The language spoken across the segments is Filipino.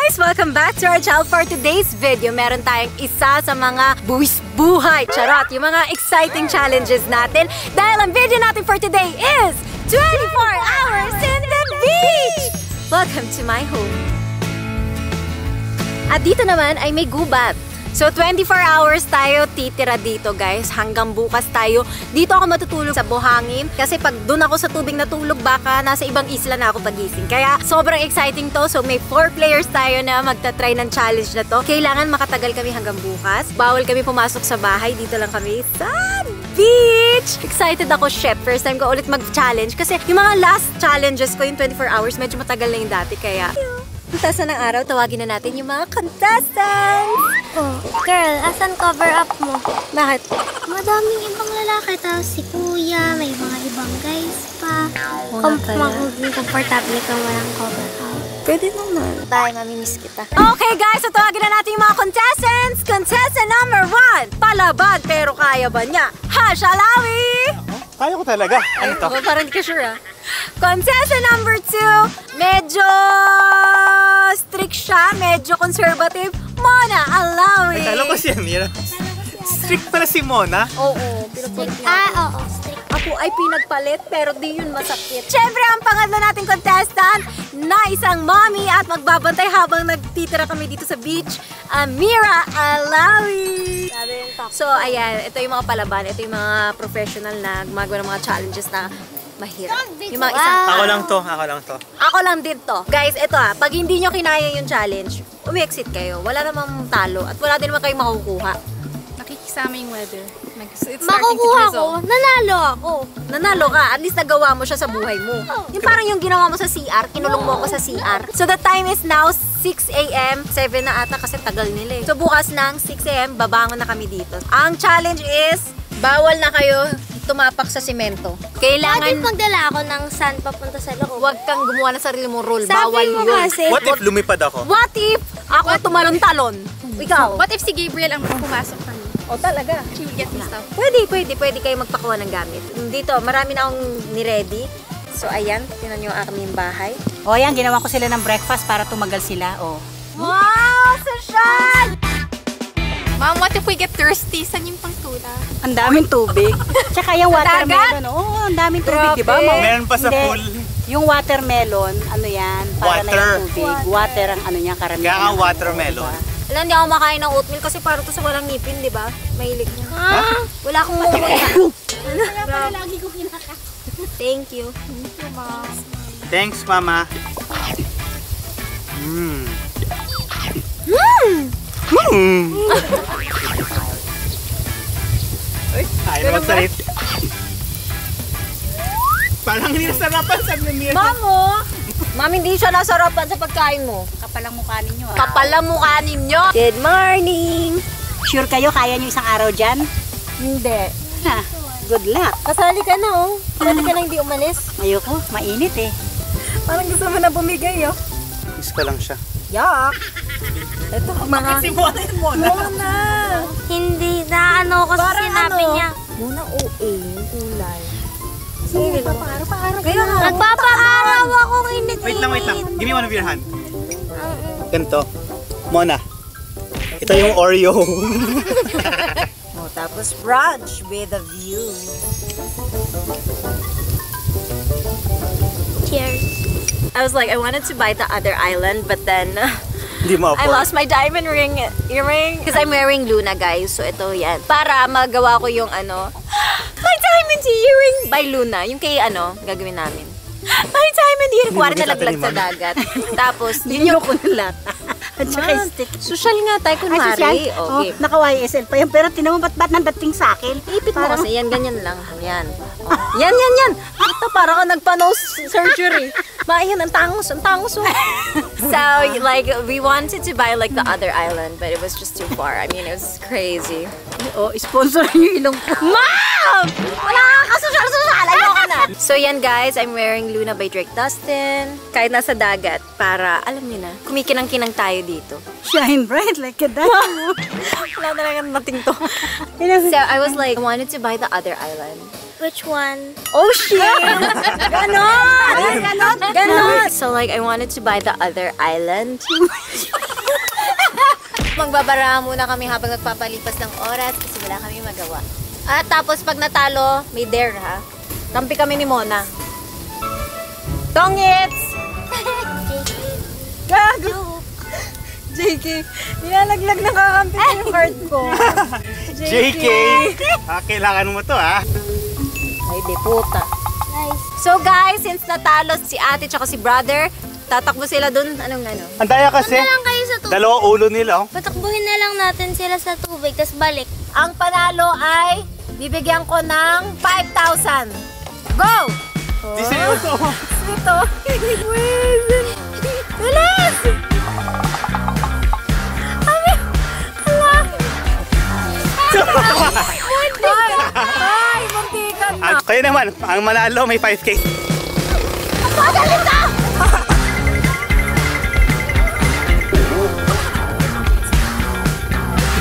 guys! Welcome back to our channel. For today's video, meron tayong isa sa mga buwis buhay. Charot! Yung mga exciting challenges natin. Dahil ang video natin for today is 24 hours in the beach! Welcome to my home. At dito naman ay may gubat. So 24 hours tayo titira dito guys. Hanggang bukas tayo. Dito ako matutulog sa buhangin. Kasi pag doon ako sa tubig natulog, baka nasa ibang isla na ako pagising. Kaya sobrang exciting to. So may 4 players tayo na magta-try ng challenge na to. Kailangan makatagal kami hanggang bukas. Bawal kami pumasok sa bahay. Dito lang kami sa beach! Excited ako, shit. First time ko ulit mag-challenge. Kasi yung mga last challenges ko, yung 24 hours, medyo matagal na yung dati. Kaya puntasan ng araw, tawagin na natin yung mga contestants! Oh, girl, asan cover up mo? Bakit? Madaming ibang lalaki, tapos si kuya, may mga ibang guys pa. Komportable kang walang cover up. Pwede naman. Bye, mamimiss kita. Okay guys, so tawagin na natin yung mga contestants! Contestant number 1, palabad pero kaya ba niya? Shalawi! Kaya ko talaga. Ano to? Parang hindi ka sure ah. Contestant number 2, medyo strict siya, medyo conservative. Mona Alawi. Ay, kala ko si Amira. Strict pala si Mona. Oo, pinagpalit niya. Oo, strict. Ako ay pinagpalit pero di yun masakit. Siyempre ang pangatlo nating contestant na isang mommy at magbabantay habang nagtitira kami dito sa beach, Amira Alawi. So ayan, ito yung mga palaban, ito yung mga professional na gumagawa ng mga challenges na mahirap. Yung mga isang Ako lang to. Ako lang din to. Guys, ito pag hindi nyo kinaya yung challenge, umi-exit kayo. Wala namang talo at wala din naman kayong makukuha. Nakikisama yung weather. Makukuha ko, nanalo ako. Nanalo ka, at least nagawa mo siya sa buhay mo. Yung parang yung ginawa mo sa CR, kinulong mo ako sa CR. So the time is now 6 AM, 7 na ata kasi tagal nila eh. So bukas ng 6 AM, babangon na kami dito. Ang challenge is, bawal na kayo tumapak sa simento. Kailangan magdala ako ng sand papunta sa loob. Huwag kang gumawa ng sarili mong rule. Sabi Bawal mo yun. kasi. What if lumipad ako? What if ako tumalon-talon? Ikaw? What if si Gabriel ang pumasok kami? O talaga? She will get me stuff. Pwede kayo magpakuha ng gamit. Dito, marami na akong ni-ready. So ayan, tinan nyo ang aming bahay. O yan, ginawa ko sila ng breakfast para tumagal sila. O. Wow! Social! Mom, what if we get thirsty? Saan yung pangtula? Ang daming tubig. Tsaka yung watermelon. Oo, ang daming tubig, di ba? Meron pa sa Hindi. pool. Yung watermelon, ano yan? Para na Water. yung tubig. Water ang ano niya, karamihan. Kaya nga watermelon. Alam, hindi ako makain ng oatmeal kasi parang to sa walang ngipin, di ba? Mahilig niya. Wala akong mumuhay. Lagi ko kinaka. Thank you. Thanks, Mama. Ay, magsalit. Parang hindi nasarapan sa Amira. Ma'am, hindi siya nasarapan sa pagkain mo. Kapal ang mukha ninyo. Kapal ang mukha ninyo. Good morning! Sure kayo, kaya nyo isang araw dyan? Hindi. Ha, good luck. Kasali ka na oh. Pwede ka na hindi umalis. Ayoko, mainit eh. Parang gusto mo na bumigay oh. Miss ko lang siya. Yak! Ito mga... Si Mona yun, Mona. Mona! Hindi na ano kasi Parang sinabi ano? niya. Mona OA yung kulay. Sige, papaara. Kaya nga. Nagpapaaraw ako init. Wait lang. Give me one of your hand. Ganito. Mona. Ito yung Oreo. Oh, tapos brunch with a view. Cheers. I was like, I wanted to buy the other island, but then Hindi mo I lost my diamond earring. Because I'm wearing Luna, guys. So ito yan. Para magawa ko yung ano, my diamond earring by Luna. Yung kay ano, gagawin namin. My diamond earring. Kuwari nalaglag sa dagat. Tapos, yun yung kunulat. At saka stick. social nga tayo, kunwari. Okay. Naka-YSL pa yun. Pero tinan mo, ba't nandating sa akin? Ipit mo kasi, yan, ganyan lang. Yan. Oh. Yan. Ito, parang ka nagpa-nose surgery. Yan, ang tangos oh. So, like, we wanted to buy, like, the other island, but it was just too far. I mean, it was crazy. O, sponsor nyo ilong ko. Mom! Wala kang kasosyal-sosyal! Ayoko na! So, yan, guys. I'm wearing Luna by Drake Dustin. Kahit nasa dagat, para, alam niyo na, kumikinang-kinang tayo dito. Shine bright like a diamond. Wala na lang nating to. So, I was like, I wanted to buy the other island. Which one? Ocean! Ganon! So like, I wanted to buy the other island. Magbabara muna kami habang nagpapalipas ng oras kasi wala kami magawa. At tapos pag natalo, may dare ha. Kampi kami ni Mona. Tongits! Gago! JK, nilalaglag na kakampi ko yung card ko. JK! Kailangan mo to ha. Ay, di puta. Guys, So guys, since natalo si ate tsaka si brother, tatakbo sila dun. Anong ano? Ang daya kasi. punta lang kayo sa tubig. Dalawang ulo nila oh. Patakbuhin na lang natin sila sa tubig, tapos balik. Ang panalo ay bibigyan ko ng 5,000. Go! Di seryoso. Ito. Bilis! Ay, muntikan na. Kayo naman, ang manalo may 5K. Pagalita!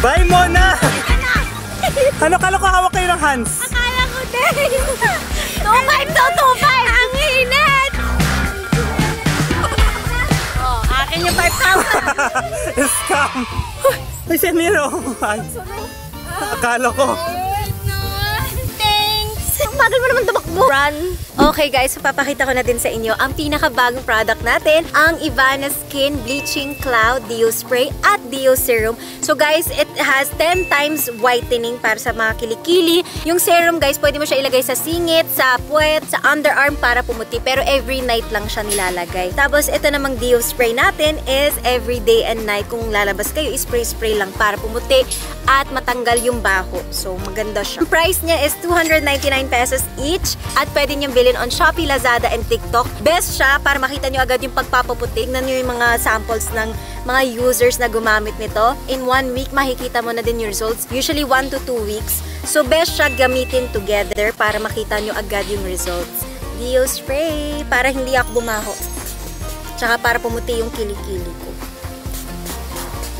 Bye, Mona! Ano kala ko hawak kayo ng hands? Akala ko din. 2-5 daw, 2-5. Ang init. Oh, akin yung 5,000. Scam! Ay, siya meron hands. Akala ko. Thanks! Ang bagal mo naman tumakbo. Run. Okay guys, so papakita ko na din sa inyo ang pinakabagong product natin, ang Ivana Skin Bleaching Cloud Deo Spray at Deo Serum. So guys, it has 10 times whitening para sa mga kilikili. Yung serum guys, pwede mo siya ilagay sa singit, sa puwet, sa underarm para pumuti. Pero every night lang siya nilalagay. Tapos ito namang Deo Spray natin is every day and night. Kung lalabas kayo, spray-spray lang para pumuti at matanggal yung baho. So maganda siya. Ang price niya is 299 pesos each at pwede niyong bilhin on Shopee, Lazada, and TikTok. Best siya para makita niyo agad yung pagpapaputi. Tignan niyo yung mga samples ng mga users na gumamit nito. In 1 week, makikita mo na din yung results. Usually 1 to 2 weeks. So best siya gamitin together para makita niyo agad yung results. Deo Spray para hindi ako bumaho. Tsaka para pumuti yung kilikili ko.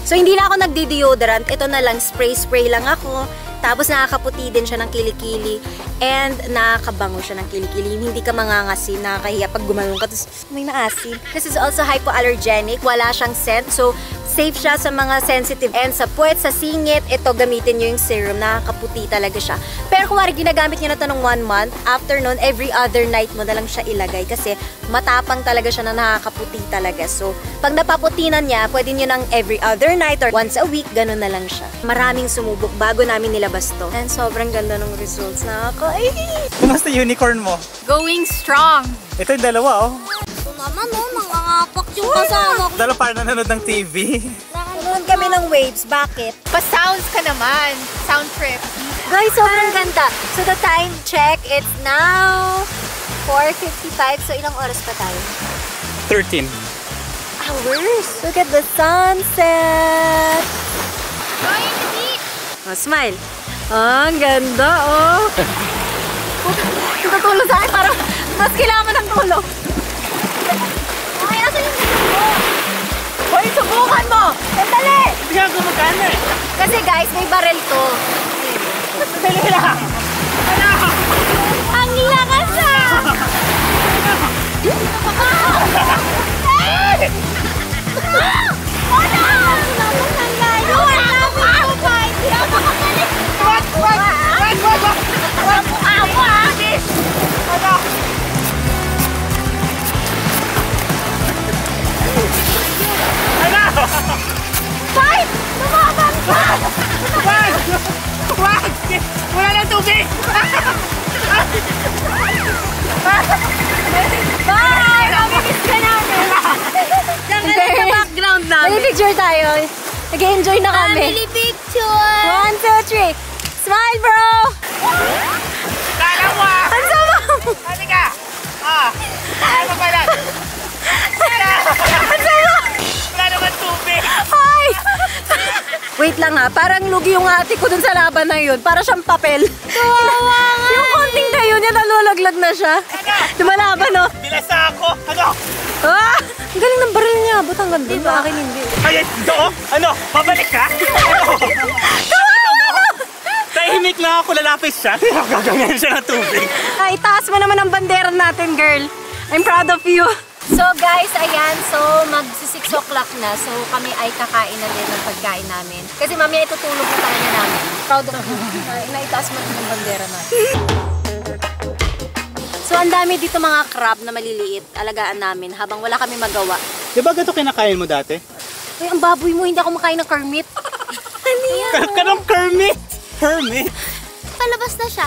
So hindi na ako nagdi-deodorant. Ito na lang, spray-spray lang ako. Tapos nakakaputi din siya ng kilikili. And nakakabango siya ng kilikili. Hindi ka mangangasim, nakakahiya pag gumalong ka. Tapos may maasim. This is also hypoallergenic. Wala siyang scent. So safe siya sa mga sensitive. And sa puwet, sa singit, ito gamitin nyo yung serum. Nakakaputi talaga siya. Pero kung wari ginagamit nyo na ito ng 1 month, after nun, every other night mo na lang siya ilagay. Kasi matapang talaga siya na nakakaputi talaga. So pag napaputinan niya, pwede nyo ng every other night or once a week, ganun na lang siya. Maraming sumubok bago namin nilabas to. And sobrang ganda ng results. Kumusta unicorn mo? Going strong. Ito yung dalawa oh. Ito naman, oh, nangangapak yung kasama ko. Dalawa para nanonood ng TV. Nanonood kami ng waves. Bakit? Pa-sounds ka naman. Sound trip. Guys, sobrang ganda. So the time check, it's now 4:55. So ilang oras pa tayo? 13. Hours. Look at the sunset. Going to beach. Oh, smile. Oh, ang ganda, oh. Tutulog sa akin, parang mas kailangan ng tulog. Ay, asan yung tulog? Hoy, subukan mo! Sandali! Hindi ka gumagana eh. Kasi guys, may barrel to. Dali lang. Ang lakas ah! Wala na tubig! Bye! Mamimiss ka namin! Diyan ka lang sa background namin. May picture tayo. Nag-enjoy na kami. Family picture! 1, 2, 3. Smile, bro! Dalawa! Ang sama! Ano ka? Ano ba lang? Ang sama! Wala naman tubig! Hi! Wait lang ha, parang lugi yung ate ko dun sa laban na yun. Para siyang papel. Kawawa nga! Yung konting kayo niya, nalulaglag na siya. Lumalaban, no? Bilasa ako! Ano? Ah! Ang galing ng baril niya. Ba't ang ganda? Diba? Akin hindi. Ay, ito! Ano? Pabalik ka? Ano? Tahimik tahimik lang ako, lalapis siya. Gagawin siya ng tubig. Ay, itaas mo naman ang bandera natin, girl. I'm proud of you. So guys, ayan. So mag-6 o'clock na. So kami ay kakain na din ng pagkain namin. Kasi mamaya itutulog na talaga namin. Proud of you. Naitaas mo naman ang bandera natin. So ang dami dito mga crab na maliliit. Alagaan namin habang wala kami magawa. Di ba ganito kinakain mo dati? Ay, ang baboy mo, hindi ako makain ng Kermit. Ano yan? Kanong Kermit? Hermit? Palabas na siya.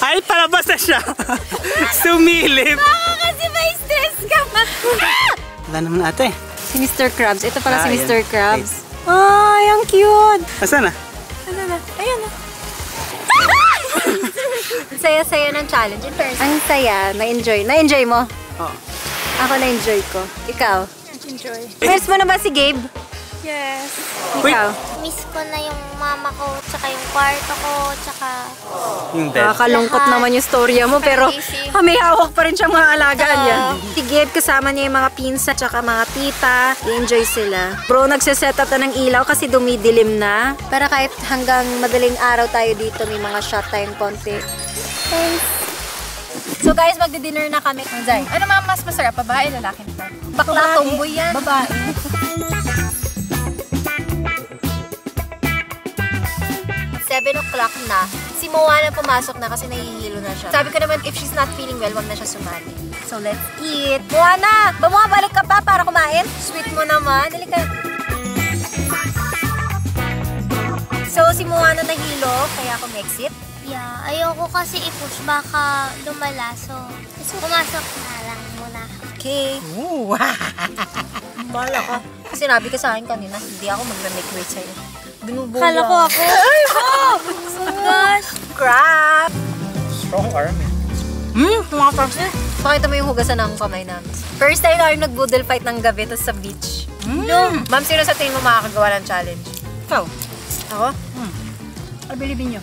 Ay, palabas na siya. Sumilip. Kasi may stress ka pa. Wala naman ate. Si Mr. Krabs. Ito pala si Ayan. Mr. Krabs. Ay, ang cute. Asan na? Ano na? Ayan na. Ang saya-saya ng challenge. Ang saya. Na-enjoy. Na-enjoy mo? Oo. Ako na-enjoy ko. Ikaw? Enjoy. Miss mo na ba si Gabe? Yes. Ikaw? Miss ko na yung mama ko, tsaka yung kwarto ko, tsaka... Yung bed. Nakakalungkot naman yung storya mo, pero Easy. may hawak pa rin siyang mga alagaan yan. Si Gabe, kasama niya yung mga pinsa tsaka mga tita. I-enjoy sila. Bro, nagsiset up na ng ilaw kasi dumidilim na. Para kahit hanggang madaling araw tayo dito, may mga shot tayong konti. Thanks. So guys, magdi-dinner na kami. Manzay. Ano ma'am, mas masarap? Babae, lalaki nito? Bakla, tomboy yan. Babae. 7 o'clock na. Si Moana pumasok na kasi nahihilo na siya. Sabi ko naman, if she's not feeling well, wag na siya sumali. So, let's eat. Moana! Bumabalik ka pa para kumain? Sweet mo naman. Dali ka. So, si Moana nahilo, kaya ako exit. Yeah, ayoko kasi i-push, baka lumala. So, pumasok na lang muna. Okay. Ooh. Bala ka. Kasi sinabi ka sa akin kanina, hindi ako mag-make weight sa'yo. Binubulo Kala ko ako. Ay, oh my gosh. Crap! Strong arm eh. Mga crabs. Pakita mo yung hugasan ng kamay namin. First time namin nag-boodle fight ng gabi, tapos sa beach. Ma'am, sino sa tingin mo makakagawa ng challenge? Ikaw. Ako? I believe in you.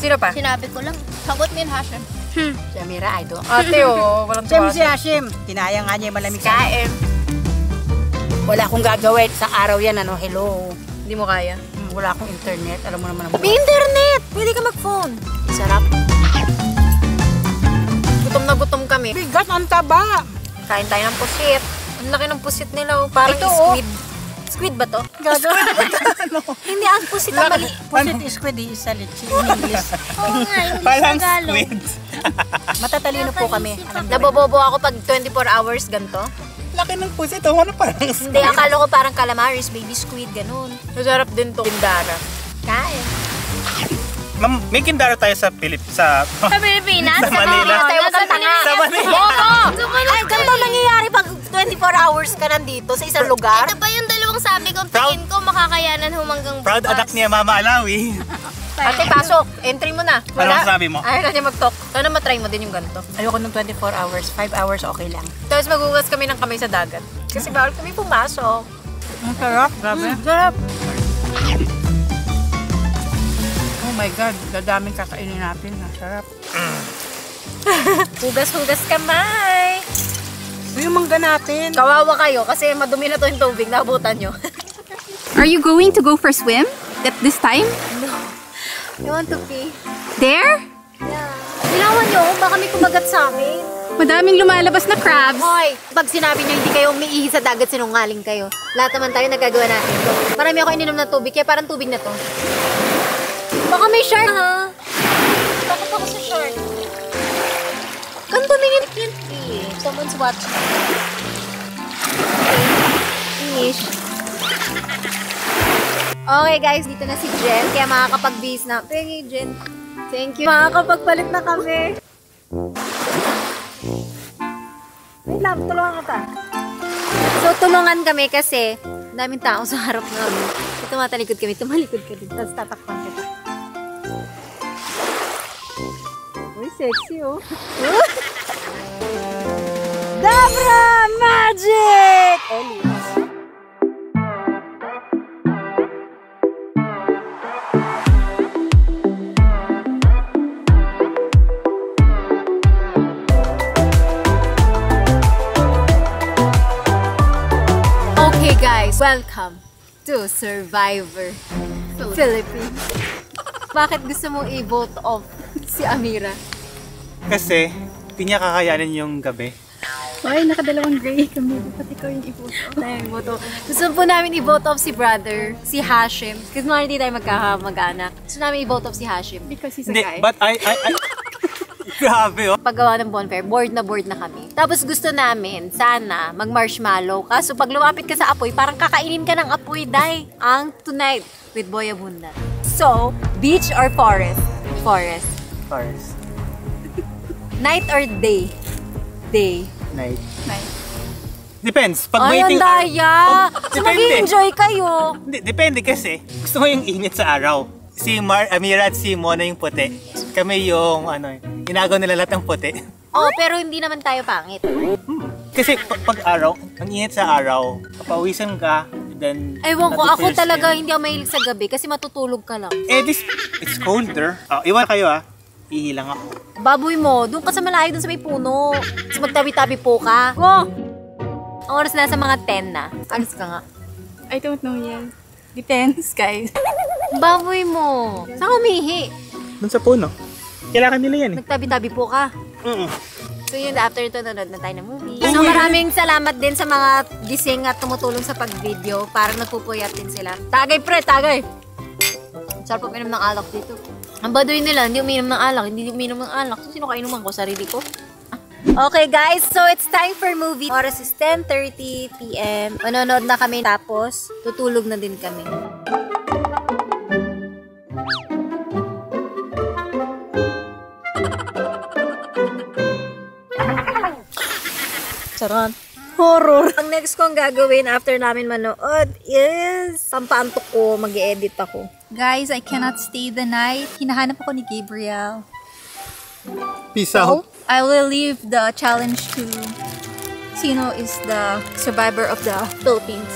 Sino pa? Sinabi ko lang. Sagot ni Hashem. Si Amira, idol. Ate, oh. Walang Siyempre si tuwa. Hashim. Tinaya nga niya yung malamig sa Kain. Wala akong gagawin sa araw yan, ano, hello. Hindi mo kaya. Wala akong internet, alam mo naman ang May internet! Pwede ka mag-phone. Sarap. Gutom na gutom kami. Bigat, ang taba. Kain tayo ng pusit. Ang laki ng pusit nila. Oh. Parang Ito, oh. squid. Squid ba to? Ano? Hindi, ang pusit ang mali. Pusit is squid, isa litsi in English. Oo nga, yung Parang Tagalog. squid. Matatalino po kami. Alam niyo ba? Nabobobo ako pag 24 hours ganito. Laki ng pusit. Ano parang squid? Hindi, akala ko parang calamaris, baby squid, ganun. Masarap din to. Kindara. Kain. Ma'am, may kindaro tayo sa Sa Pilipinas? Sa Manila. Tayo sa tanga. Sa Manila. Bobo! Ay, ganito nangyayari pag 24 hours ka nandito sa isang lugar. Ito pa yung dalawang sabi ko, tingin ko makakayanan humanggang bukas. Proud anak niya, Mama Alawi. Ate, pasok. Entry mo na. Ano masasabi mo? Ayaw na niya mag-talk. Sana matry mo din yung ganito. Ayoko ng 24 hours, 5 hours okay lang. Tapos magugas kami ng kamay sa dagat. Kasi bawal kami pumasok. Ang sarap, grabe. Sarap. Oh my God, dadaming kakainin natin. Ang sarap. Hugas-hugas kamay. Ito yung mangga natin. Kawawa kayo kasi madumi na to yung tubig. Naabutan nyo. Are you going to go for swim at this time? I want to pee. There? Bilawan nyo, baka may kumagat sa amin. Madaming lumalabas na crabs. Hoy, pag sinabi nyo hindi kayo umiihi sa dagat, sinungaling kayo. Lahat naman tayo nagagawa natin. Marami ako ininom ng tubig, kaya parang tubig na to. Baka may shark, ha? Bakit ako sa shark? Kan tumingin, can't be. Someone's watching. Ish. Okay guys, dito na si Jen, kaya makakapag-base na. Pengi, Jen. Thank you. Makakapagpalit na kami. Wait lang, tulungan kita. So, tulungan kami kasi daming tao sa harap namin. So, tumatalikod kami, tumalikod ka din. Tapos tatakpan kita. Uy, sexy oh. Dabra Magic! Ellie. Okay guys, welcome to Survivor. Philippines. Bakit gusto mong i-vote off si Amira? Kasi, hindi niya kakayanin yung gabi. Ay, nakadalawang gray kami. Pati ko yung i-vote. Gusto po namin i-vote off si brother, si Hashim. Kasi naman hindi tayo magkaka-mag-anak. Gusto namin i-vote off si Hashim. Because he's a Hindi, guy. but I grabe, oh. Paggawa ng bonfire, bored na kami. Tapos gusto namin, sana, mag-marshmallow. Kaso pag lumapit ka sa apoy, parang kakainin ka ng apoy, day. Ang tonight with Boy Abunda. So, beach or forest? Forest. Forest. Night or day? Day. Night. Nice. Depends. Pag Ay, ang waiting daya! So, Depende. mag-enjoy kayo. Hindi, depende kasi. Gusto mo yung init sa araw. Si Amira at si Mona yung puti. Kami yung, inagaw nila lahat ng puti. Oh, pero hindi naman tayo pangit. Kasi pag araw, ang init sa araw, papawisan ka, then... Ewan ko, ako natipills talaga ka. hindi ako mahilig sa gabi kasi matutulog ka lang. This, it's colder. Iwan kayo Ihilang ako. Baboy mo, doon ka sa malayo, doon sa may puno. Tapos magtabi-tabi po ka. Go! Ang oras na sa mga 10 na. Alis ka nga. I don't know yan. Depends, guys. Baboy mo. Saan umihi? Doon sa puno. Kailangan nila yan Nagtabi-tabi po ka. Mm-mm. So yun, after ito, nanood na tayo ng movie. So maraming salamat din sa mga gising at tumutulong sa pag-video. Parang nagpupuyat din sila. Tagay pre, tagay! Sarap uminom ng alak dito. Ang baduy nila, hindi uminom ng alak. Hindi uminom ng alak. So sino kainuman ko? Sarili ko? Okay guys, so it's time for movie. Oras is 10:30 PM. Manonood na kami tapos tutulog na din kami. Charan. Horror. Ang next kong gagawin after namin manood is pampaantok ko, mag-edit ako. Guys, I cannot stay the night. Hinahanap ako ni Gabriel. Peace out. I will leave the challenge to sino is the survivor of the Philippines.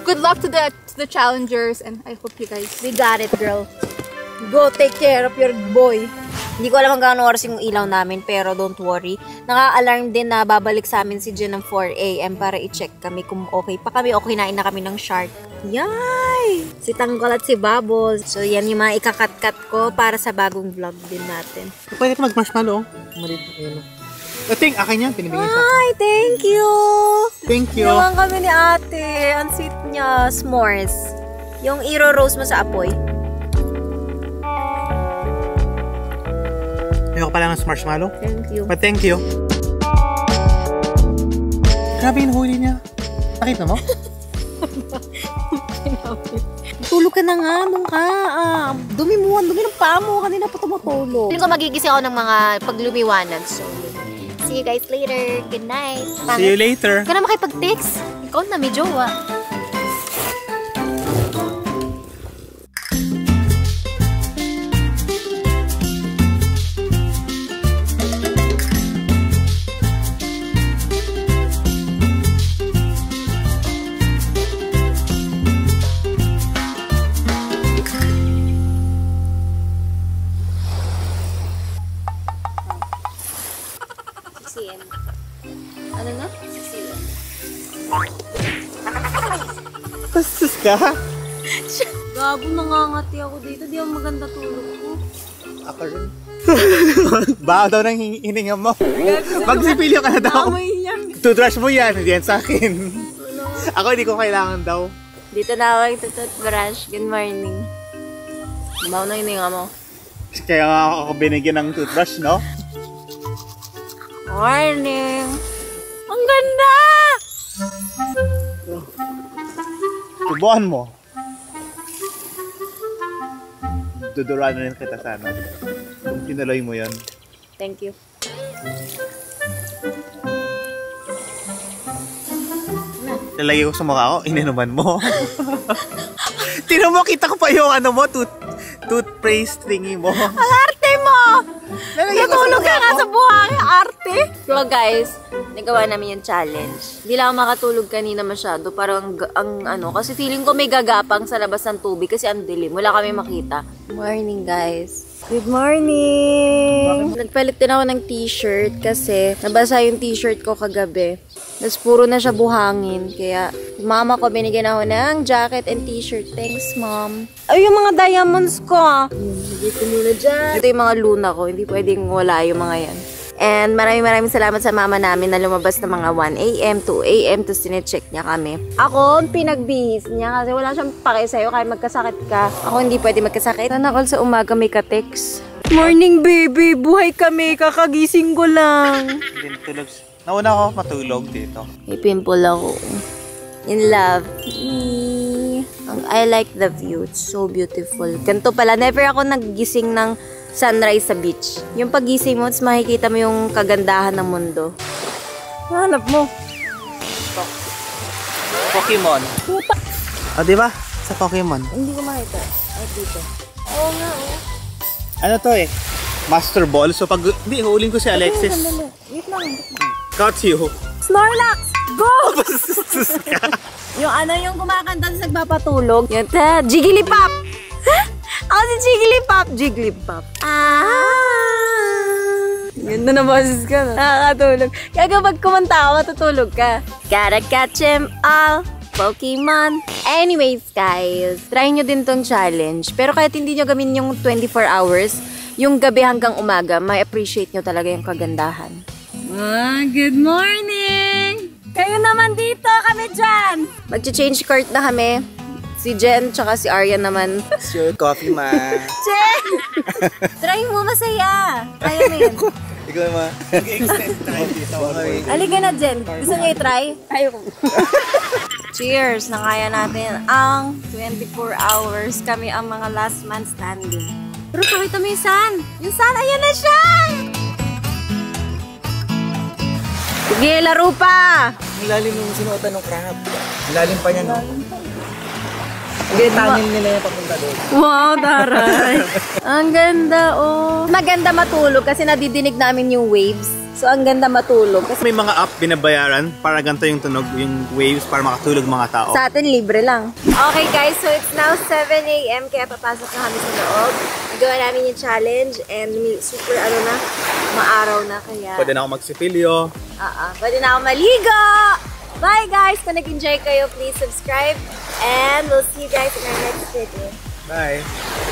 Good luck to the challengers and I hope you guys. We got it, girl. Go take care of your boy. Hindi ko alam hanggang oras yung ilaw namin, pero don't worry. Naka-alarm din na babalik sa amin si Jen ng 4 AM para i-check kami kung okay pa kami o kinain na kami ng shark. Yay! Si Tanggol at si Bubbles. So, yan yung mga ikakat-kat ko para sa bagong vlog din natin. Pwede ka mag-marshmallow. Malit. Ayun. I think, akin yan. Pinibigyan sa akin. Ay, thank you! Thank you. Ginawan kami ni ate. Ang sweet niya. S'mores. Yung iro-roast mo sa apoy. Ayoko pala ng marshmallow. Thank you. But thank you. Grabe yung huli niya. Nakita mo? Tulog ka na nga, nung ka. Dumi mo, dumi ng paa mo. Kanina pa tumutulog. Feeling ko magigising ako ng mga paglumiwanag. So, see you guys later. Good night. See you later. Huwag ka na makipag-text. Ikaw na, may jowa. Ano na? Bastos ka? Gago, nangangati ako dito. Di ako maganda tulog ko. Ako rin. Baho daw ng hininga mo. Magsipilyo ka na daw. Toothbrush mo yan. Hindi yan sa akin. Ako hindi ko kailangan daw. Dito na ako toothbrush. Good morning. Mabaw na hininga mo. Kaya nga ako binigyan ng toothbrush, no? Morning! Ang ganda! Subuhan mo. Duduran na rin kita sana. Kung tinuloy mo yan. Thank you. Lalagay ko sa mukha ko, ininuman mo. Tinan mo, kita ko pa yung toothpaste thingy mo. Ang arte mo! Natulog ka nga sa buhay, arte! So guys, nagawa namin yung challenge. Hindi lang ako makatulog kanina masyado. Parang kasi feeling ko may gagapang sa labas ng tubig kasi ang dilim. Wala kami makita. Morning guys. Good morning! Nagpalit din ako ng t-shirt kasi nabasa yung t-shirt ko kagabi. Tapos puro na siya buhangin. Kaya mama ko binigyan ako ng jacket and t-shirt. Thanks, mom. Ay, yung mga diamonds ko. Hindi ko muna dyan. Ito yung mga luna ko. Hindi pwedeng wala yung mga yan. And maraming salamat sa mama namin na lumabas na mga 1 a.m., 2 a.m. to sinecheck niya kami. Ako, pinagbihis niya kasi wala siyang pake sa'yo kahit magkasakit ka. Ako hindi pwede magkasakit. Sana all sa umaga may ka-text. Morning, baby! Buhay kami! Kakagising ko lang! Hindi natulog. Nauna ako matulog dito. May pimple ako. In love. I like the view. It's so beautiful. Ganito pala. Never ako naggising ng sunrise sa beach. Yung pagising mo, makikita mo yung kagandahan ng mundo. Hanap mo. Pokemon. Diba? Sa Pokemon. Hindi ko makita. Ay, dito. Oo nga, Ano to eh? Master Ball. So pag, hindi, huling ko si Alexis. Wait lang. Caught you. Snorlax! Go! Yung yung kumakanta sa nagpapatulog. Yung Jigglypuff! Ako si Jigglypuff! Jigglypuff. Ganda na boses ka, no? Nakakatulog. Kaya kapag kumanta ako, matutulog ka. Gotta catch 'em all, Pokemon. Anyways, guys, try nyo din tong challenge. Pero kahit hindi nyo gawin yung 24 hours, yung gabi hanggang umaga, may appreciate nyo talaga yung kagandahan. Good morning! Kayo naman dito, kami dyan! Mag-change court na kami. Si Jen, tsaka si Aryan naman. Sure, coffee man. Jen! Try mo, masaya. Kaya mo yun. Ikaw naman. Mag-extend tayo dito. Halika na, Jen. Gusto niyo i-try? Ayoko. Cheers! Nakaya natin ang 24 hours. Kami ang mga last man standing. Pero pakita mo yung sun. Yung sun, ayan na siya! Sige, laro pa! Ang lalim yung sinuotan ng crab. Ang lalim pa niya, no? Hindi, tangin nila yung papunta doon. Wow, taray! Ang ganda, oh! Maganda matulog kasi nadidinig namin yung waves. So, ang ganda matulog. Kasi May mga app binabayaran para ganito yung tunog, yung waves para makatulog mga tao. sa atin, libre lang. Okay, guys. So, it's now 7 a.m. Kaya papasok na kami sa loob. Nagawa namin yung challenge and super, maaraw na. Kaya, Pwede na ako magsipilyo. pwede na ako maligo! Bye, guys! Kung nag-enjoy kayo, please subscribe. And we'll see you guys in our next video. Bye!